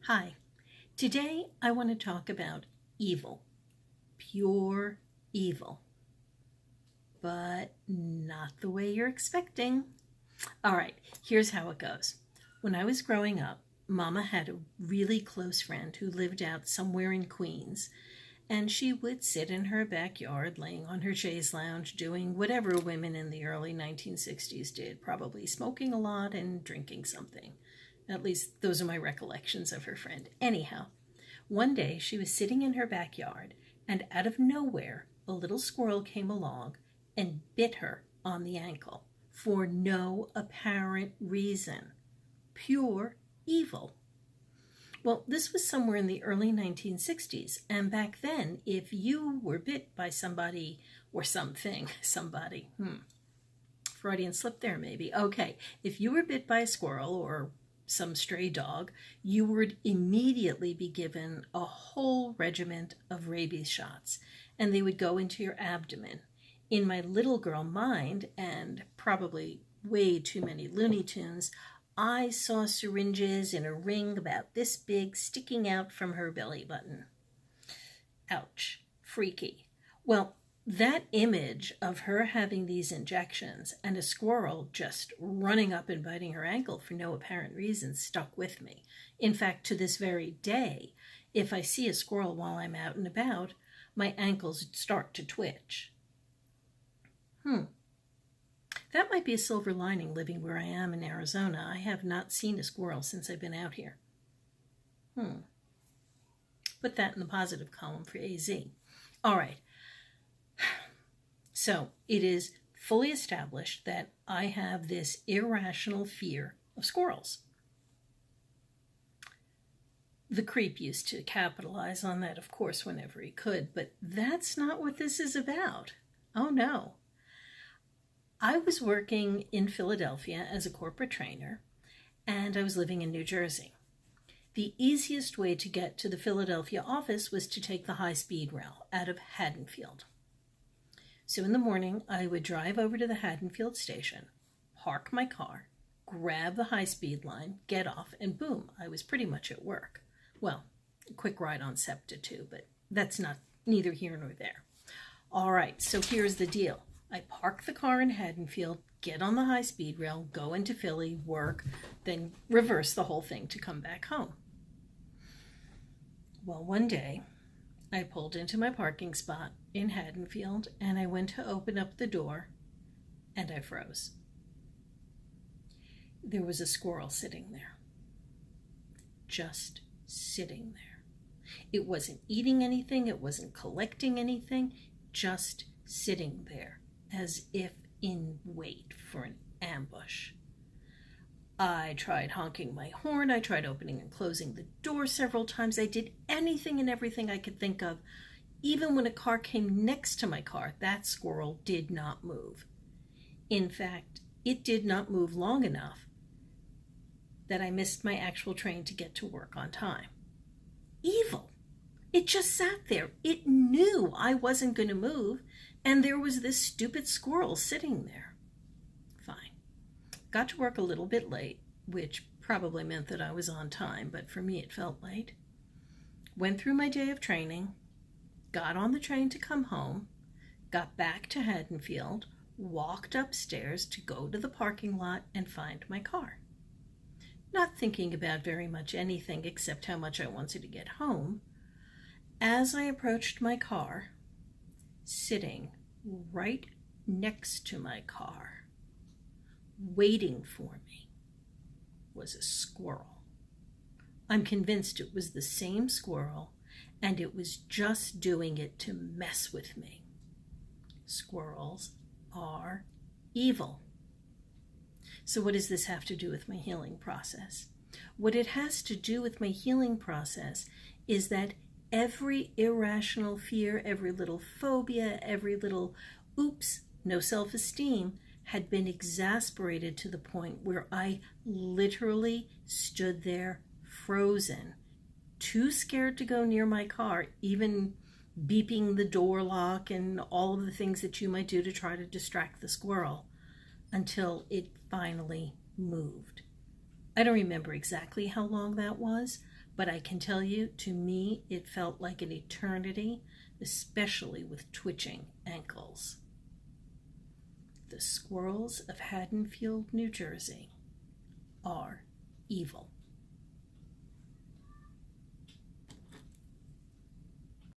Hi, today I want to talk about evil, pure evil, but not the way you're expecting. All right, here's how it goes. When I was growing up, Mama had a really close friend who lived out somewhere in Queens, and she would sit in her backyard laying on her chaise lounge doing whatever women in the early 1960s did, probably smoking a lot and drinking something. At least those are my recollections of her friend. Anyhow, one day she was sitting in her backyard, and out of nowhere a little squirrel came along and bit her on the ankle for no apparent reason. Pure evil. Well, this was somewhere in the early 1960s, and back then, if you were bit by somebody or something, Freudian slip there maybe. Okay, if you were bit by a squirrel or some stray dog, you would immediately be given a whole regiment of rabies shots, and they would go into your abdomen. In my little girl mind, and probably way too many Looney Tunes, I saw syringes in a ring about this big sticking out from her belly button. Ouch. Freaky. Well, that image of her having these injections and a squirrel just running up and biting her ankle for no apparent reason stuck with me. In fact, to this very day, if I see a squirrel while I'm out and about, my ankles start to twitch. That might be a silver lining living where I am in Arizona. I have not seen a squirrel since I've been out here. Put that in the positive column for AZ. All right. So it is fully established that I have this irrational fear of squirrels. The creep used to capitalize on that, of course, whenever he could, but that's not what this is about. Oh no. I was working in Philadelphia as a corporate trainer, and I was living in New Jersey. The easiest way to get to the Philadelphia office was to take the high-speed rail out of Haddonfield. So in the morning, I would drive over to the Haddonfield station, park my car, grab the high-speed line, get off, and boom, I was pretty much at work. Well, a quick ride on SEPTA too, but that's neither here nor there. All right, so here's the deal. I park the car in Haddonfield, get on the high-speed rail, go into Philly, work, then reverse the whole thing to come back home. Well, one day, I pulled into my parking spot in Haddonfield, and I went to open up the door, and I froze. There was a squirrel sitting there. Just sitting there. It wasn't eating anything, it wasn't collecting anything, just sitting there, as if in wait for an ambush. I tried honking my horn, I tried opening and closing the door several times, I did anything and everything I could think of. Even when a car came next to my car, that squirrel did not move. In fact, it did not move long enough that I missed my actual train to get to work on time. Evil. It just sat there. It knew I wasn't going to move, and there was this stupid squirrel sitting there. Fine. Got to work a little bit late, which probably meant that I was on time, but for me it felt late. Went through my day of training, got on the train to come home, got back to Haddonfield, walked upstairs to go to the parking lot and find my car. Not thinking about very much anything except how much I wanted to get home. As I approached my car, sitting right next to my car, waiting for me, was a squirrel. I'm convinced it was the same squirrel, and it was just doing it to mess with me. Squirrels are evil. So what does this have to do with my healing process? What it has to do with my healing process is that every irrational fear, every little phobia, every little oops, no self-esteem had been exasperated to the point where I literally stood there frozen, too scared to go near my car, even beeping the door lock and all of the things that you might do to try to distract the squirrel, until it finally moved. I don't remember exactly how long that was, But I can tell you, to me, it felt like an eternity, especially with twitching ankles. The squirrels of Haddonfield, New Jersey are evil.